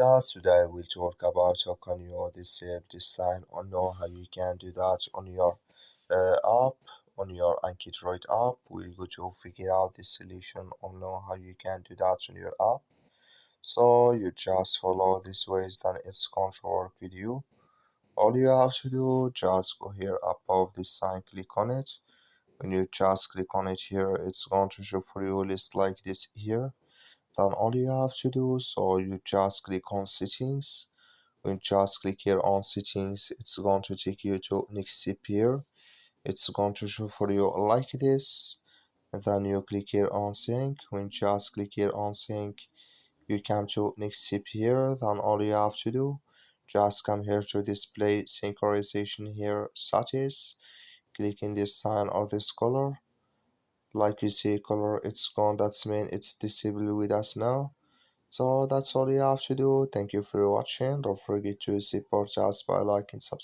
Guys, today we'll talk about how can you disable this sign or know how you can do that on your app, on your AnkiDroid app. We're going to figure out this solution or know how you can do that on your app. So you just follow these ways, then it's going to work with you. All you have to do, just go here above this sign, click on it. When you just click on it here, it's going to show for you a list like this here. Then all you have to do, so you just click on settings. When you just click here on settings, it's going to take you to next step here. It's going to show for you like this. And then you click here on sync. When you just click here on sync, you come to next step here. Then all you have to do, just come here to display synchronization here, status. Click in this sign or this color. Like you see color, it's gone. That's mean it's disabled with us now. So that's all you have to do. Thank you for watching. Don't forget to support us by liking, subscribing.